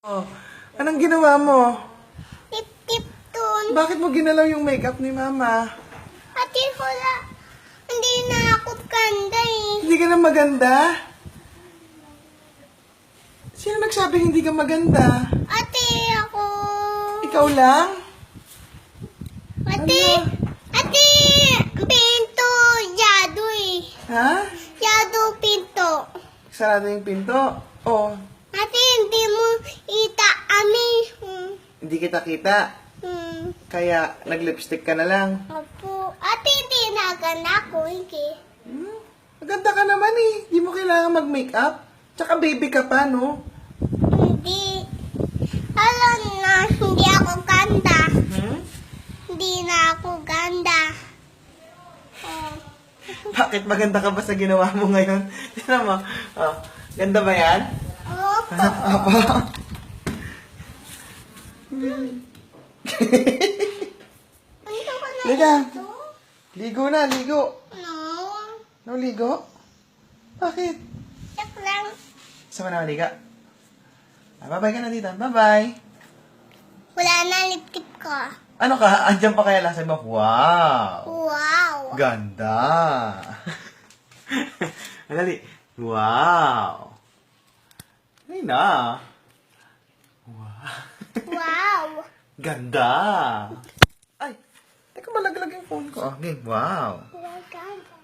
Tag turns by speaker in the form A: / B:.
A: Oh, anong ginawa mo?
B: Tip-tip dun.
A: Bakit mo ginalaw yung makeup ni Mama?
B: Ate, wala. Hindi na ako ganda eh.
A: Hindi ka na maganda? Sino nagsabi hindi ka maganda?
B: Ate, ako.
A: Ikaw lang?
B: Ate, ate, pinto. Yado eh.
A: Ha?
B: Yado pinto.
A: Sarado yung pinto? Oh,
B: Ate, hindi mo itaami.
A: hindi kita kita. Kaya nag-lipstick ka na lang.
B: Opo. Ate, hindi na ganda ko. Hindi.
A: Maganda ka naman eh. Hindi mo kailangan mag-makeup. Tsaka baby ka pa, no?
B: Hindi. Alam na, hindi ako ganda.
A: Hmm?
B: Hindi na ako ganda. Oh.
A: Bakit maganda ka ba sa ginawa mo ngayon? Tignan mo. Oh, ganda ba yan?
B: Opo.
A: Apa?
B: Ano ko na
A: Liga.
B: ito?
A: Ligo na, ligo.
B: No.
A: No, ligo? Bakit?
B: Check lang.
A: Saan ka na maliga? Bye-bye ka na dito. Bye-bye.
B: Wala na lipstick ko.
A: Ano ka? Andiyan pa kaya lasa mo? Wow!
B: Wow.
A: Ganda! Dali. Wow! Ay na. Wow.
B: Wow.
A: Ganda! Ay! Teka, malaglag yung phone ko. Okay, wow.
B: Wala ganda.